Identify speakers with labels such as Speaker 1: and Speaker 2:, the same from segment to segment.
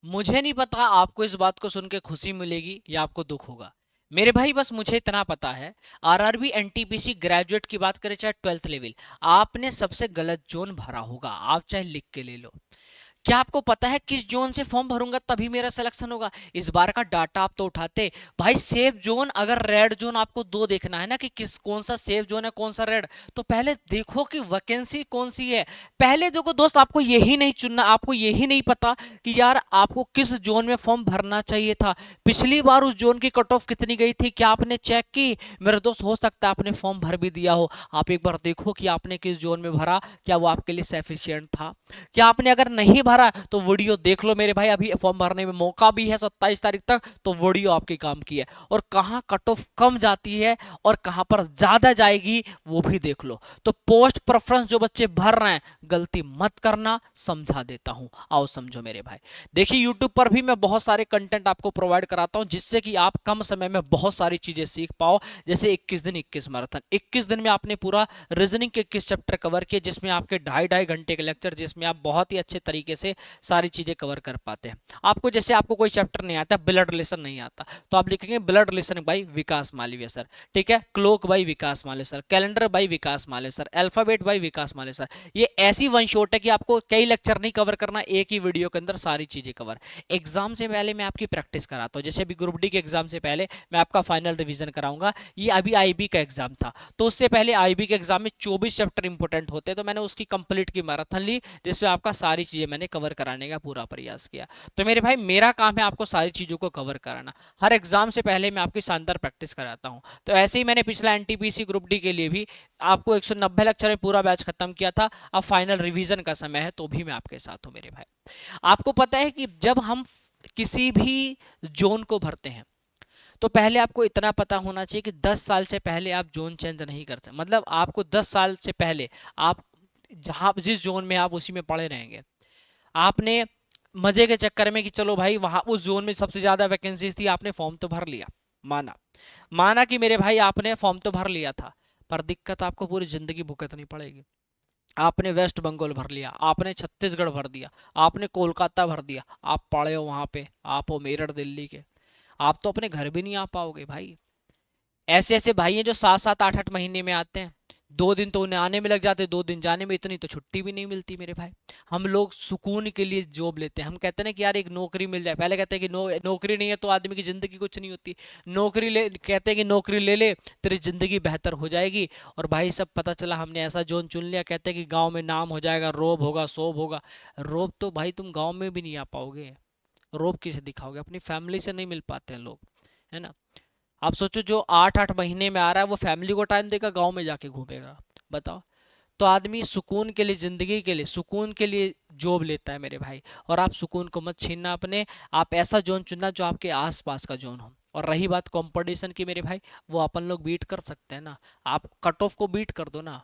Speaker 1: मुझे नहीं पता आपको इस बात को सुन के खुशी मिलेगी या आपको दुख होगा। मेरे भाई बस मुझे इतना पता है, आरआरबी एनटीपीसी ग्रेजुएट की बात करें चाहे ट्वेल्थ लेवल, आपने सबसे गलत जोन भरा होगा। आप चाहे लिख के ले लो। क्या आपको पता है किस जोन से फॉर्म भरूंगा तभी मेरा सिलेक्शन होगा? इस बार का डाटा आप तो उठाते भाई। सेफ जोन, अगर रेड जोन आपको दो देखना है ना कि किस कौन सा सेफ जोन है कौन सा रेड, तो पहले देखो कि वैकेंसी कौन सी है। पहले देखो दोस्त, आपको यही नहीं चुनना, आपको यही नहीं पता कि यार आपको किस जोन में फॉर्म भरना चाहिए था। पिछली बार उस जोन की कट ऑफ कितनी गई थी, क्या आपने चेक की? मेरे दोस्त हो सकता है आपने फॉर्म भर भी दिया हो, आप एक बार देखो कि आपने किस जोन में भरा, क्या वो आपके लिए सफिशियंट था। क्या आपने अगर नहीं भरा तो वीडियो देख लो मेरे भाई, अभी फॉर्म भरने में मौका भी है 27 तारीख तक, तो वीडियो आपके काम की है। और कहां कट ऑफ कम जाती है और कहां पर ज्यादा जाएगी वो भी देख लो। तो पोस्ट प्रेफरेंस जो बच्चे भर रहे हैं, गलती मत करना, समझा देता हूं, आओ समझो मेरे भाई। देखिए यूट्यूब पर भी मैं बहुत सारे कंटेंट आपको प्रोवाइड कराता हूं जिससे कि आप कम समय में बहुत सारी चीजें सीख पाओ। जैसे 21 दिन 21 मैराथन, 21 दिन में आपने पूरा रीजनिंग के 21 चैप्टर कवर किए, जिसमें आपके ढाई ढाई घंटे के लेक्चर, जिसमें आप बहुत ही अच्छे तरीके से सारी चीजें कवर कर पाते हैं। आपको जैसे आपको कोई चैप्टर नहीं आता, ब्लड रिलेशन नहीं आता, तो आप लिखेंगे blood relation by Vikas Malviya sir, ठीक है, clock by Vikas Malviya sir, calendar by Vikas Malviya sir, alphabet by Vikas Malviya sir. ये ऐसी वन शॉट है कि आपको कई लेक्चर नहीं कवर करना, एक ही वीडियो के अंदर सारी चीजें कवर। एग्जाम से पहले मैं आपकी प्रैक्टिस कराता हूँ, जैसे अभी ग्रुप डी के एग्जाम से पहले मैं आपका फाइनल रिवीजन कराऊंगा। ये अभी आईबी का एग्जाम था, तो उससे पहले आईबी के एग्जाम में 24 चैप्टर इंपोर्टेंट होते हैं, तो मैंने उसकी कंप्लीट की मैराथन ली, जिसमें आपका सारी चीजें मैंने कवर कराने का पूरा प्रयास किया। तो मेरे भाई मेरा काम है आपको सारी चीजों को कवर कराना। हर एग्जाम से पहले मैं आपकी शानदार प्रैक्टिस कराता हूँ। तो ऐसे ही मैंने पिछला एनटीपीसी ग्रुप डी के लिए भी आपको 190 लेक्चर में पूरा बैच खत्म किया था। अब फाइनल रिवीजन का समय है, तो भी मैं आपके साथ हूँ मेरे भाई। आपको पता है कि जब हम किसी भी जोन को भरते हैं, तो पहले आपको इतना पता होना चाहिए कि 10 साल से पहले आप जोन चेंज नहीं कर सकते। मतलब आपको 10 साल से पहले आप जहां जिस जोन में आप उसी में पड़े रहेंगे। आपने मजे के चक्कर में कि चलो भाई वहां उस जोन में सबसे ज्यादा वैकेंसीज थी, आपने फॉर्म तो भर लिया, माना माना कि मेरे भाई आपने फॉर्म तो भर लिया था, पर दिक्कत आपको पूरी जिंदगी भुगतनी पड़ेगी। आपने वेस्ट बंगाल भर लिया, आपने छत्तीसगढ़ भर दिया, आपने कोलकाता भर दिया, आप पड़े हो वहां पे, आप हो मेरठ दिल्ली के, आप तो अपने घर भी नहीं आ पाओगे भाई। ऐसे ऐसे भाई हैं जो 7 7 8 8 महीने में आते हैं, 2 दिन तो उन्हें आने में लग जाते, 2 दिन जाने में, इतनी तो छुट्टी भी नहीं मिलती मेरे भाई। हम लोग सुकून के लिए जॉब लेते हैं, हम कहते हैं ना कि यार एक नौकरी मिल जाए। पहले कहते हैं कि नौकरी नहीं है तो आदमी की जिंदगी कुछ नहीं होती। नौकरी ले, कहते हैं कि नौकरी ले ले तेरी जिंदगी बेहतर हो जाएगी। और भाई सब पता चला हमने ऐसा जोन चुन लिया, कहते हैं कि गाँव में नाम हो जाएगा, रोब होगा, सोब होगा। रोब तो भाई तुम गाँव में भी नहीं आ पाओगे, रोब किसे दिखाओगे? अपनी फैमिली से नहीं मिल पाते हैं लोग, है ना। आप सोचो जो 8 8 महीने में आ रहा है वो फैमिली को टाइम देगा, गांव में जाके घूमेगा, बताओ। तो आदमी सुकून के लिए, जिंदगी के लिए, सुकून के लिए जॉब लेता है मेरे भाई। और आप सुकून को मत छीनना अपने, आप ऐसा जोन चुनना जो आपके आसपास का जोन हो। और रही बात कंपटीशन की मेरे भाई, वो अपन लोग बीट कर सकते हैं ना। आप कट ऑफ को बीट कर दो ना,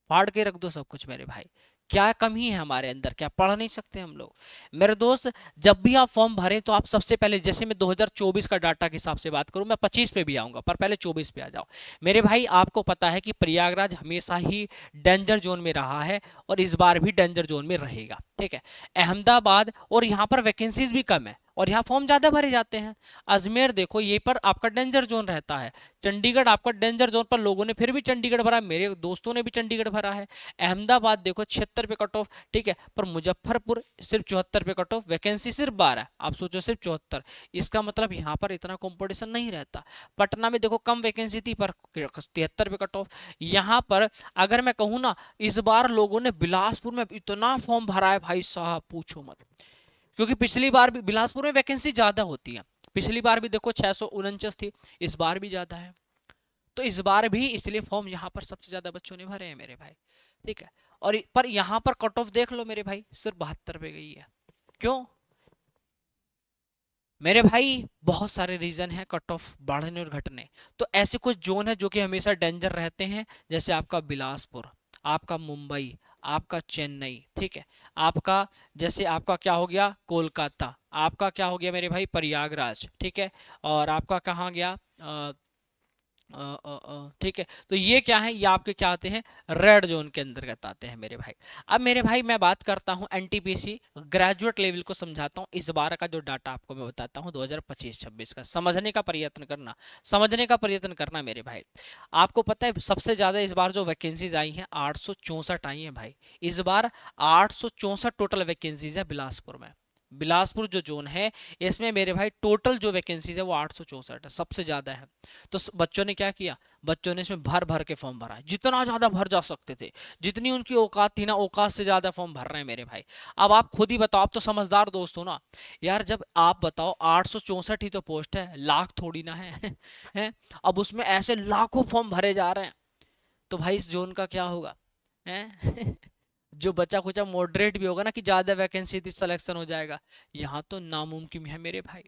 Speaker 1: फाड़ के रख दो सब कुछ मेरे भाई। क्या कमी है हमारे अंदर, क्या पढ़ नहीं सकते हम लोग? मेरे दोस्त, जब भी आप फॉर्म भरें तो आप सबसे पहले, जैसे मैं 2024 का डाटा के हिसाब से बात करूं, मैं 25 पे भी आऊंगा, पर पहले 24 पे आ जाओ मेरे भाई। आपको पता है कि प्रयागराज हमेशा ही डेंजर जोन में रहा है और इस बार भी डेंजर जोन में रहेगा, ठीक है। अहमदाबाद, और यहाँ पर वैकेंसीज भी कम है और यहाँ फॉर्म ज्यादा भरे जाते हैं। अजमेर देखो, ये पर आपका डेंजर जोन रहता है। चंडीगढ़ आपका डेंजर जोन, पर लोगों ने फिर भी चंडीगढ़ भरा, मेरे दोस्तों ने भी चंडीगढ़ भरा है। अहमदाबाद देखो 76 पे कट ऑफ, ठीक है, पर मुजफ्फरपुर सिर्फ 74 पे कट ऑफ, वैकेंसी सिर्फ 12, आप सोचो सिर्फ 74। इसका मतलब यहाँ पर इतना कंपटीशन नहीं रहता। पटना में देखो कम वैकेंसी थी पर 73 पे कट ऑफ। यहाँ पर अगर मैं कहूँ ना, इस बार लोगों ने बिलासपुर में इतना फॉर्म भरा है भाई साहब, पूछो मत। क्योंकि पिछली बार भी बिलासपुर में वैकेंसी ज्यादा होती है, पिछली बार भी देखो 649 थी, इस बार भी ज्यादा है। तो इस बार भी इसलिए फॉर्म यहाँ पर सबसे ज्यादा बच्चों ने भरे हैं मेरे भाई, ठीक है। और पर यहाँ पर कट ऑफ देख लो मेरे भाई, सिर्फ 72 पे गई है। क्यों मेरे भाई? बहुत सारे रीजन है कट ऑफ बढ़ने और घटने। तो ऐसे कुछ जोन है जो कि हमेशा डेंजर रहते हैं, जैसे आपका बिलासपुर, आपका मुंबई, आपका चेन्नई, ठीक है, आपका जैसे आपका क्या हो गया कोलकाता, आपका क्या हो गया मेरे भाई प्रयागराज, ठीक है, और आपका कहाँ गया ठीक है, तो ये क्या है, ये आपके क्या आते हैं, रेड जोन के अंतर्गत आते हैं मेरे भाई। अब मेरे भाई मैं बात करता हूँ एनटीपीसी ग्रेजुएट लेवल को, समझाता हूँ इस बार का जो डाटा आपको मैं बताता हूँ 2025-26 का, समझने का प्रयत्न करना, समझने का प्रयत्न करना मेरे भाई। आपको पता है सबसे ज्यादा इस बार जो वैकेंसीज आई हैं 864 आई हैं भाई, इस बार 864 टोटल वैकेंसीज है बिलासपुर में। बिलासपुर जो जोन है इसमें मेरे भाई टोटल जो वैकेंसीज है वो 864 है, सबसे ज्यादा है। तो बच्चों ने क्या किया, बच्चों ने इसमें भर भर के फॉर्म भरा है, जितना ज्यादा भर जा सकते थे, जितनी उनकी औकात थी ना, औकात से ज्यादा फॉर्म भर रहे हैं मेरे भाई। अब आप खुद ही बताओ, आप तो समझदार दोस्त हो ना यार, जब आप बताओ 864 ही तो पोस्ट है, लाख थोड़ी ना है, है? अब उसमें ऐसे लाखों फॉर्म भरे जा रहे हैं, तो भाई इस जोन का क्या होगा, है? जो बचा खुचा मॉडरेट भी होगा ना कि ज्यादा वैकेंसी थी सिलेक्शन हो जाएगा, यहाँ तो नामुमकिन है मेरे भाई।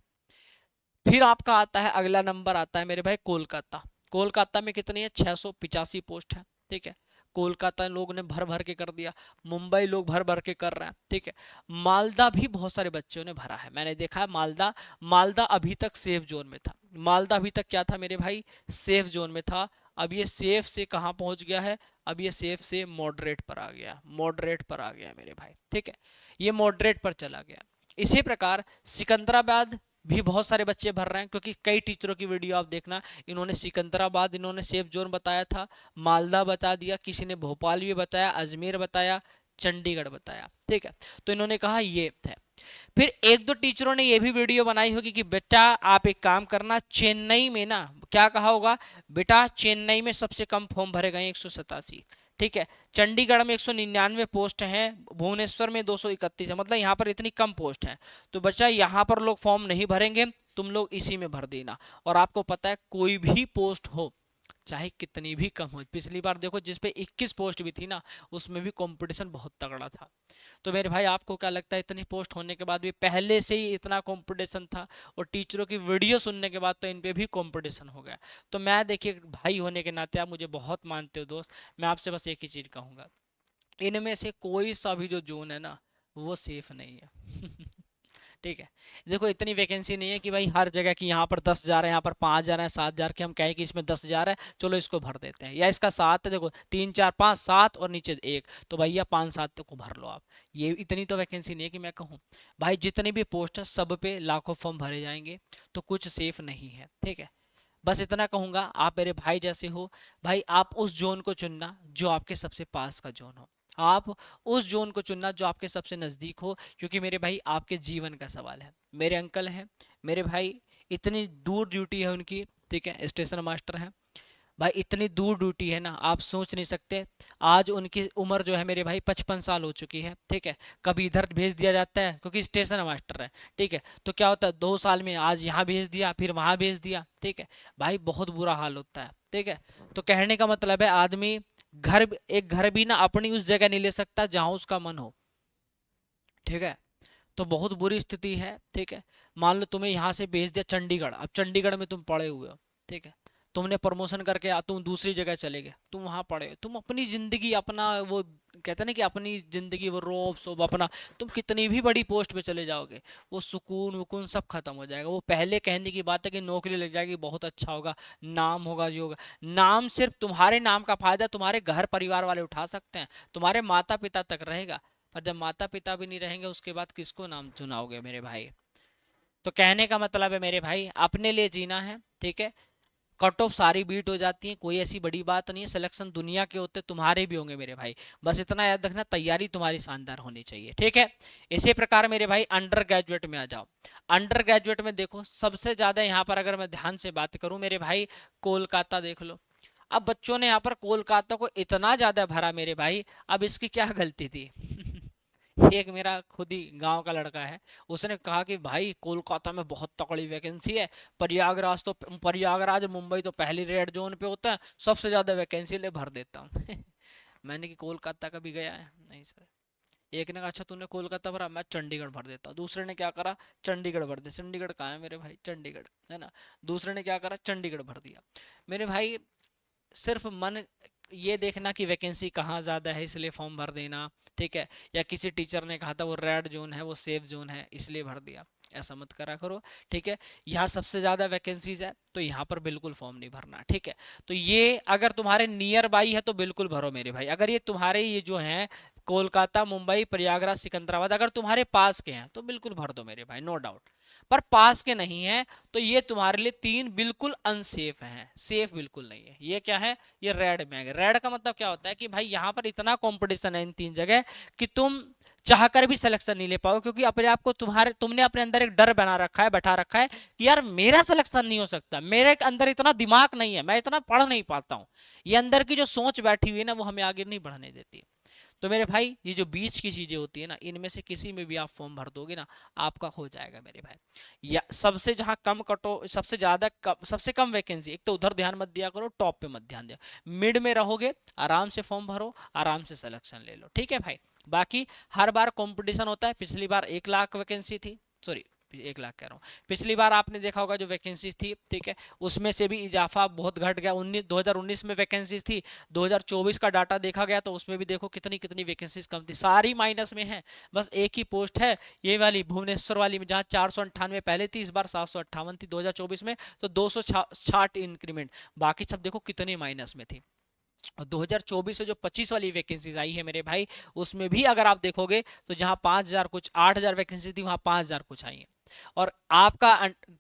Speaker 1: फिर आपका आता है अगला नंबर आता है मेरे भाई कोलकाता। कोलकाता में कितनी है, 685 पोस्ट है, ठीक है। कोलकाता लोग ने भर भर के कर दिया, मुंबई लोग भर भर के कर रहे हैं, ठीक है। मालदा भी बहुत सारे बच्चों ने भरा है, मैंने देखा है मालदा। मालदा अभी तक सेफ जोन में था, मालदा अभी तक क्या था मेरे भाई, सेफ जोन में था। अब ये सेफ से कहाँ पहुंच गया है, अब ये सेफ से मॉडरेट पर आ गया, मॉडरेट पर आ गया मेरे भाई, ठीक है। ये मॉडरेट पर चला गया। इसी प्रकार सिकंदराबाद भी बहुत सारे बच्चे भर रहे हैं, क्योंकि कई टीचरों की वीडियो आप देखना, इन्होंने सिकंदराबाद इन्होंने सेफ जोन बताया था, मालदा बता दिया, किसी ने भोपाल भी बताया, अजमेर बताया, चंडीगढ़ बताया, ठीक है। तो इन्होंने कहा ये है। फिर एक दो टीचरों ने ये भी वीडियो बनाई होगी कि बेटा आप एक काम करना, चेन्नई में ना, क्या कहा होगा, बेटा चेन्नई में सबसे कम फॉर्म भरे गए 187, ठीक है। चंडीगढ़ में 199 पोस्ट हैं, भुवनेश्वर में 231 है, मतलब यहाँ पर इतनी कम पोस्ट है, तो बच्चा यहाँ पर लोग फॉर्म नहीं भरेंगे, तुम लोग इसी में भर देना। और आपको पता है कोई भी पोस्ट हो चाहे कितनी भी कम हो, पिछली बार देखो जिसपे 21 पोस्ट भी थी ना, उसमें भी कंपटीशन बहुत तगड़ा था। तो मेरे भाई आपको क्या लगता है, इतनी पोस्ट होने के बाद भी पहले से ही इतना कंपटीशन था, और टीचरों की वीडियो सुनने के बाद तो इन पे भी कंपटीशन हो गया। तो मैं देखिए भाई होने के नाते आप मुझे बहुत मानते हो दोस्त, मैं आपसे बस एक ही चीज कहूंगा, इनमें से कोई सा भी जो जोन है ना वो सेफ नहीं है। ठीक है, देखो इतनी वैकेंसी नहीं है कि भाई हर जगह की यहाँ पर 10 जा रहे हैं, यहाँ पर 5 जा रहे हैं, 7 जा रहे, हम कहें कि इसमें 10 जा रहा है चलो इसको भर देते हैं, या इसका 7 है, देखो 3 4 5 7 और नीचे एक, तो भैया 5 7 को भर लो आप। ये इतनी तो वैकेंसी नहीं है कि मैं कहूँ भाई जितनी भी पोस्ट है सब पे लाखों फॉर्म भरे जाएंगे, तो कुछ सेफ नहीं है, ठीक है। बस इतना कहूंगा, आप मेरे भाई जैसे हो भाई, आप उस जोन को चुनना जो आपके सबसे पास का जोन हो, आप उस जोन को चुनना जो आपके सबसे नजदीक हो, क्योंकि मेरे भाई आपके जीवन का सवाल है। मेरे अंकल हैं मेरे भाई, इतनी दूर ड्यूटी है उनकी, ठीक है, स्टेशन मास्टर हैं भाई, इतनी दूर ड्यूटी है ना आप सोच नहीं सकते। आज उनकी उम्र जो है मेरे भाई 55 साल हो चुकी है, ठीक है। कभी इधर भेज दिया जाता है क्योंकि स्टेशन मास्टर है, ठीक है, तो क्या होता है 2 साल में आज यहाँ भेज दिया फिर वहाँ भेज दिया, ठीक है। भाई बहुत बुरा हाल होता है, ठीक है। तो कहने का मतलब है आदमी एक घर भी ना अपनी उस जगह नहीं ले सकता जहाँ उसका मन हो, ठीक है। तो बहुत बुरी स्थिति है, ठीक है। मान लो तुम्हें यहाँ से भेज दिया चंडीगढ़, अब चंडीगढ़ में तुम पड़े हुए हो, ठीक है। तुमने प्रमोशन करके तुम दूसरी जगह चले गए, तुम वहां पड़े हो, तुम अपनी जिंदगी अपना वो कहते हैं ना कि अपनी जिंदगी वो रोब सोब अपना, तुम कितनी भी बड़ी पोस्ट पे चले जाओगे वो सुकून वकून सब खत्म हो जाएगा। वो पहले कहने की बात है कि नौकरी लग जाएगी बहुत अच्छा होगा, नाम होगा जो होगा, नाम सिर्फ तुम्हारे नाम का फायदा तुम्हारे घर परिवार वाले उठा सकते हैं, तुम्हारे माता पिता तक रहेगा, पर जब माता पिता भी नहीं रहेंगे उसके बाद किसको नाम चुनाओगे मेरे भाई। तो कहने का मतलब है मेरे भाई अपने लिए जीना है, ठीक है। कट ऑफ सारी बीट हो जाती है, कोई ऐसी बड़ी बात नहीं है, सिलेक्शन दुनिया के होते तुम्हारे भी होंगे मेरे भाई, बस इतना याद रखना तैयारी तुम्हारी शानदार होनी चाहिए, ठीक है। इसी प्रकार मेरे भाई अंडर ग्रेजुएट में आ जाओ। अंडर ग्रेजुएट में देखो सबसे ज्यादा यहाँ पर अगर मैं ध्यान से बात करूं मेरे भाई, कोलकाता देख लो। अब बच्चों ने यहाँ पर कोलकाता को इतना ज्यादा भरा मेरे भाई, अब इसकी क्या गलती थी। एक मेरा खुद ही गांव का लड़का है, उसने कहा कि भाई कोलकाता में बहुत तगड़ी वैकेंसी है, प्रयागराज मुंबई तो पहली रेड जोन पे होता है, सबसे ज्यादा वैकेंसी ले भर देता हूँ। मैंने कि कोलकाता का भी गया है, नहीं सर। एक ने कहा अच्छा तूने कोलकाता भरा, मैं चंडीगढ़ भर देता हूँ। दूसरे ने क्या करा, चंडीगढ़ भर दिया। चंडीगढ़ कहाँ है मेरे भाई, चंडीगढ़ है ना। दूसरे ने क्या करा, चंडीगढ़ भर दिया। मेरे भाई सिर्फ मन ये देखना कि वैकेंसी कहाँ ज़्यादा है इसलिए फॉर्म भर देना, ठीक है। या किसी टीचर ने कहा था वो रेड जोन है वो सेफ जोन है इसलिए भर दिया, ऐसा मत करा करो, ठीक है। यहाँ सबसे ज्यादा वैकेंसीज है तो यहाँ पर बिल्कुल फॉर्म नहीं भरना, ठीक है। तो ये अगर तुम्हारे नियर बाई है तो बिल्कुल भरो मेरे भाई। अगर ये तुम्हारे ये जो है कोलकाता, मुंबई, प्रयागराज, सिकंदराबाद अगर तुम्हारे पास के हैं तो बिल्कुल भर दो मेरे भाई, नो डाउट। पर पास के नहीं है तो ये तुम्हारे लिए तीन बिल्कुल अनसेफ हैं, सेफ बिल्कुल नहीं है। ये क्या है, ये रेड में है। रेड का मतलब क्या होता है कि भाई यहाँ पर इतना कंपटीशन है इन तीन जगह कि तुम चाहकर भी सिलेक्शन नहीं ले पाओ, क्योंकि अपने आप को तुमने अपने अंदर एक डर बना रखा है, बैठा रखा है कि यार मेरा सिलेक्शन नहीं हो सकता, मेरे अंदर इतना दिमाग नहीं है, मैं इतना पढ़ नहीं पाता हूँ। ये अंदर की जो सोच बैठी हुई है ना, वो हमें आगे नहीं बढ़ने देती। तो मेरे भाई ये जो बीच की चीजें होती है ना, इनमें से किसी में भी आप फॉर्म भर दोगे ना, आपका हो जाएगा मेरे भाई। या सबसे जहां कम कटो, सबसे ज्यादा सबसे कम वैकेंसी, एक तो उधर ध्यान मत दिया करो, टॉप पे मत ध्यान दिया, मिड में रहोगे, आराम से फॉर्म भरो, आराम से सिलेक्शन ले लो, ठीक है भाई। बाकी हर बार कंपटीशन होता है। पिछली बार 1 लाख वैकेंसी थी, सॉरी 1 लाख कह रहा हूँ, पिछली बार आपने देखा होगा जो वैकेंसीज थी, ठीक है, उसमें से भी इजाफा बहुत घट गया। 2019 में वैकेंसीज थी, 2024 का डाटा देखा गया तो उसमें भी देखो कितनी कितनी वैकेंसीज कम थी, सारी माइनस में है। बस एक ही पोस्ट है, ये वाली भुवनेश्वर वाली में, जहाँ 498 पहले थी, इस बार 758 थी 2024 में, तो 260 इंक्रीमेंट। बाकी सब देखो कितने माइनस में थी। और 2024 से जो 25 वाली वैकेंसीज आई है मेरे भाई, उसमें भी अगर आप देखोगे तो जहां 5000 कुछ 8000 वैकेंसी थी, वहां 5000 कुछ आई है। और आपका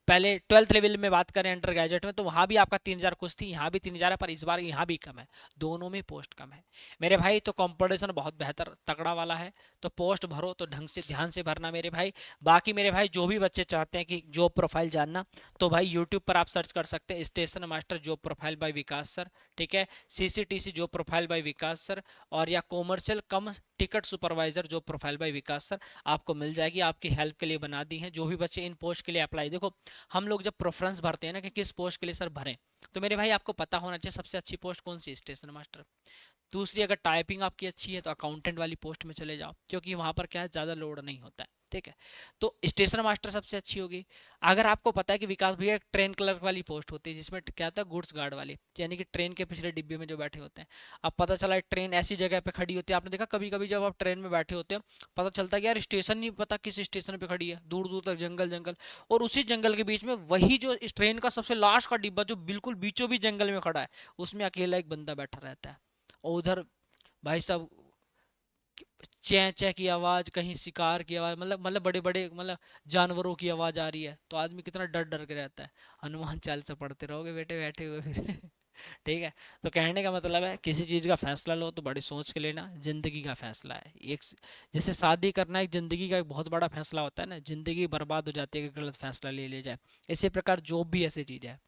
Speaker 1: पहले 12th लेवल में बात करें अंडर ग्रेजुएट में, तो वहां भी आपका 3000 कुछ थी, यहाँ भी 3000 है, पर इस बार यहाँ भी कम है, दोनों में पोस्ट कम है मेरे भाई। तो कंपटीशन बहुत बेहतर तगड़ा वाला है, तो पोस्ट भरो तो ढंग से ध्यान से भरना मेरे भाई। बाकी मेरे भाई जो भी बच्चे चाहते हैं कि जॉब प्रोफाइल जानना, तो भाई यूट्यूब पर आप सर्च कर सकते हैं station master job profile by Vikas sir, ठीक है, CCTC job profile by Vikas sir, और या commercial cum ticket supervisor job profile by Vikas sir, आपको मिल जाएगी, आपकी हेल्प के लिए बना दी है। जो भी बच्चे इन पोस्ट के लिए अप्लाई, देखो हम लोग जब प्रेफरेंस भरते हैं ना कि किस पोस्ट के लिए सर भरें, तो मेरे भाई आपको पता होना चाहिए सबसे अच्छी पोस्ट कौन सी, स्टेशन मास्टर। दूसरी, अगर टाइपिंग आपकी अच्छी है तो अकाउंटेंट वाली पोस्ट में चले जाओ, क्योंकि वहां पर क्या है, ज्यादा लोड नहीं होता है, ठीक है। तो स्टेशन मास्टर सबसे अच्छी होगी। अगर आपको पता है कि विकास भैया एक ट्रेन क्लर्क वाली पोस्ट होती है, जिसमें क्या होता है, गुड्स गार्ड वाली, यानी कि ट्रेन के पिछले डिब्बे में जो बैठे होते हैं। अब पता चला ट्रेन ऐसी जगह पे खड़ी होती है, आपने देखा कभी कभी जब आप ट्रेन में बैठे होते हैं, पता चलता है कि यार स्टेशन नहीं पता किस स्टेशन पे खड़ी है, दूर दूर तक जंगल जंगल, और उसी जंगल के बीच में वही जो इस ट्रेन का सबसे लास्ट का डिब्बा जो बिल्कुल बीचों बीच जंगल में खड़ा है, उसमें अकेला एक बंदा बैठा रहता है। और उधर भाई साहब चै चै की आवाज, कहीं शिकार की आवाज, मतलब बड़े बड़े मतलब जानवरों की आवाज आ रही है, तो आदमी कितना डर डर के रहता है। हनुमान चालीसा पढ़ते रहोगे बेटे बैठे हुए फिर ठीक है। तो कहने का मतलब है किसी चीज का फैसला लो तो बड़ी सोच के लेना, जिंदगी का फैसला है एक। जैसे शादी करना एक जिंदगी का एक बहुत बड़ा फैसला होता है ना, जिंदगी बर्बाद हो जाती है कि गलत फैसला ले लिया जाए। इसी प्रकार जॉब भी ऐसी चीज है,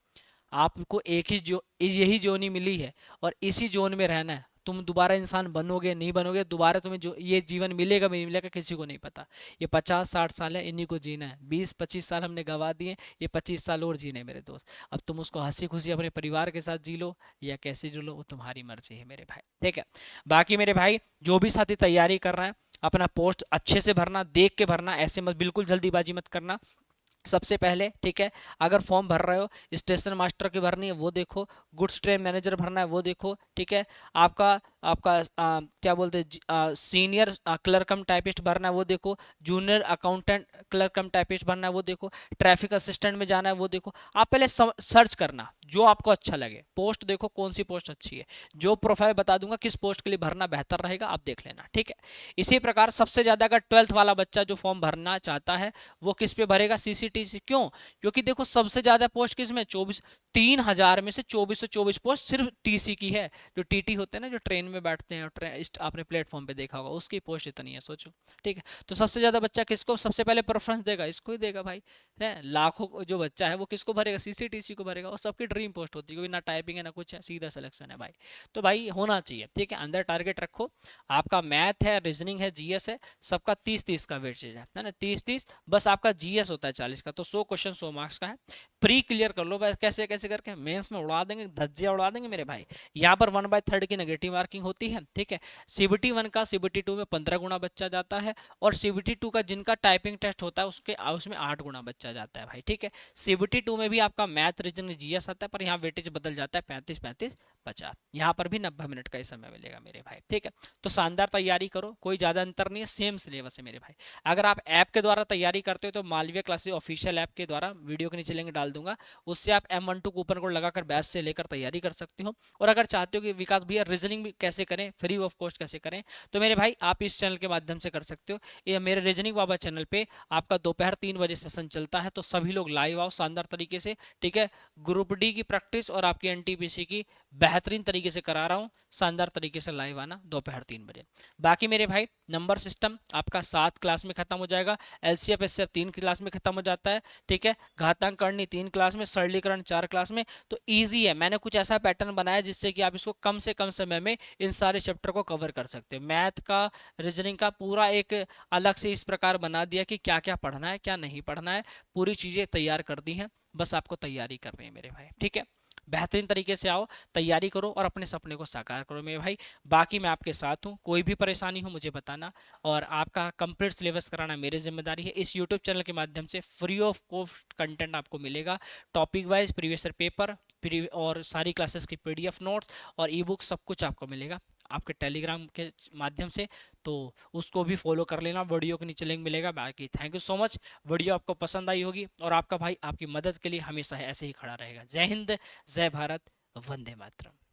Speaker 1: आपको एक ही जो यही जोनी मिली है और इसी जोन में रहना है। तुम दोबारा इंसान बनोगे नहीं बनोगे, दोबारा तुम्हें जो ये जीवन मिलेगा नहीं मिलेगा किसी को नहीं पता। ये 50-60 साल है, इन्हीं को जीना है। 20-25 साल हमने गवा दिए, ये 25 साल और जीने मेरे दोस्त। अब तुम उसको हंसी खुशी अपने परिवार के साथ जी लो या कैसे जी लो, वो तुम्हारी मर्जी है मेरे भाई, ठीक है। बाकी मेरे भाई जो भी साथी तैयारी कर रहा है, अपना पोस्ट अच्छे से भरना, देख के भरना, ऐसे मत बिल्कुल जल्दीबाजी मत करना। सबसे पहले, ठीक है, अगर फॉर्म भर रहे हो, स्टेशन मास्टर की भरनी है वो देखो, गुड्स ट्रेन मैनेजर भरना है वो देखो, ठीक है। आपका आपका क्या बोलते हैं, सीनियर क्लर्क कम टाइपिस्ट भरना है वो देखो, जूनियर अकाउंटेंट क्लर्क कम टाइपिस्ट भरना है वो देखो, ट्रैफिक असिस्टेंट में जाना है वो देखो। आप पहले सर्च करना जो आपको अच्छा लगे, पोस्ट देखो कौन सी पोस्ट अच्छी है, जो प्रोफाइल बता दूंगा किस पोस्ट के लिए भरना बेहतर रहेगा, आप देख लेना, ठीक है। इसी प्रकार सबसे ज्यादा अगर 12th वाला बच्चा जो फॉर्म भरना चाहता है वो किस पे भरेगा, सीसीटीसी। क्यों? क्योंकि देखो सबसे ज्यादा पोस्ट किसमें, 3000 में से 2424 पोस्ट सिर्फ टीसी की है। जो टीटी होते हैं ना, जो ट्रेन में बैठते हैं, आपने प्लेटफॉर्म पे देखा होगा, उसकी पोस्ट इतनी है, सोचो, ठीक है। तो सबसे ज्यादा बच्चा किसको सबसे पहले प्रेफरेंस देगा, इसको ही देगा भाई। है लाखों जो बच्चा है वो किसको भरेगा, सीसीटीसी को भरेगा, और सबकी ड्रीम पोस्ट होती है, क्योंकि ना टाइपिंग है ना कुछ है, सीधा सिलेक्शन है भाई। तो भाई होना चाहिए, ठीक है। अंदर टारगेट रखो, आपका मैथ है, रीजनिंग है, जीएस है, सबका 30-30 का वेटेज है ना, 30-30। बस आपका जीएस होता है 40 का, तो 100 क्वेश्चन 100 मार्क्स का है। प्री क्लियर कर लो बस, कैसे कैसे करके मेंस में उड़ा देंगे, धज्जियां उड़ा देंगे मेरे भाई। यहाँ पर 1/3 की नेगेटिव मार्किंग होती है, ठीक है। सीबीटी 1 का सीबीटी 2 में 15 गुना बच्चा जाता है, और सीबीटी 2 का जिनका टाइपिंग टेस्ट होता है उसमें 8 गुना बच्चा जाता है भाई, ठीक है। सीबीटी 2 में भी आपका मैथ रीजनिंग जीएस आता है, है, पर यहाँ वेटेज बदल जाता है 35 35 50। यहाँ पर भी 90 मिनट का ही समय मिलेगा मेरे भाई, ठीक है। तो शानदार तैयारी करो, कोई ज़्यादा अंतर नहीं है, सेम सिलेबस है मेरे भाई। अगर आप ऐप के द्वारा तैयारी करते हो तो मालवीय क्लासेस ऑफिशियल ऐप के द्वारा, वीडियो के नीचे लिंक डाल दूंगा, उससे आप M12 कूपन कोड लगाकर बैच से लेकर तैयारी कर सकते हो। और अगर चाहते हो कि विकास भैया रीजनिंग भी कैसे करें, फ्री ऑफ कॉस्ट कैसे करें, तो मेरे भाई आप इस चैनल के माध्यम से कर सकते हो। ये मेरे रीजनिंग बाबा चैनल पे आपका दोपहर 3 बजे सेशन चलता है, तो सभी लोग लाइव आओ शानदार तरीके से, ठीक है। ग्रुप डी की प्रैक्टिस और आपकी एनटीपीसी की बेहतरीन तरीके से करा रहा हूँ, शानदार तरीके से लाइव आना दोपहर 3 बजे। बाकी मेरे भाई नंबर सिस्टम आपका 7 क्लास में खत्म हो जाएगा, एलसीएफ एससीएफ 3 क्लास में खत्म हो जाता है, ठीक है। घातांक करनी 3 क्लास में, सरलीकरण 4 क्लास में। तो ईजी है, मैंने कुछ ऐसा पैटर्न बनाया जिससे कि आप इसको कम से कम समय में इन सारे चैप्टर को कवर कर सकते हो। मैथ का, रीजनिंग का पूरा एक अलग से इस प्रकार बना दिया कि क्या क्या पढ़ना है क्या नहीं पढ़ना है, पूरी चीजें तैयार कर दी हैं, बस आपको तैयारी करनी है मेरे भाई, ठीक है। बेहतरीन तरीके से आओ, तैयारी करो और अपने सपने को साकार करो मेरे भाई। बाकी मैं आपके साथ हूँ, कोई भी परेशानी हो मुझे बताना, और आपका कंप्लीट सिलेबस कराना मेरी जिम्मेदारी है। इस यूट्यूब चैनल के माध्यम से फ्री ऑफ कॉस्ट कंटेंट आपको मिलेगा, topic wise previous year paper और सारी क्लासेस की पीडीएफ नोट्स और ई बुक, सब कुछ आपको मिलेगा आपके टेलीग्राम के माध्यम से। तो उसको भी फॉलो कर लेना, वीडियो के नीचे लिंक मिलेगा। बाकी thank you so much, video आपको पसंद आई होगी, और आपका भाई आपकी मदद के लिए हमेशा ऐसे ही खड़ा रहेगा। जय हिंद, जय भारत, वंदे मातरम।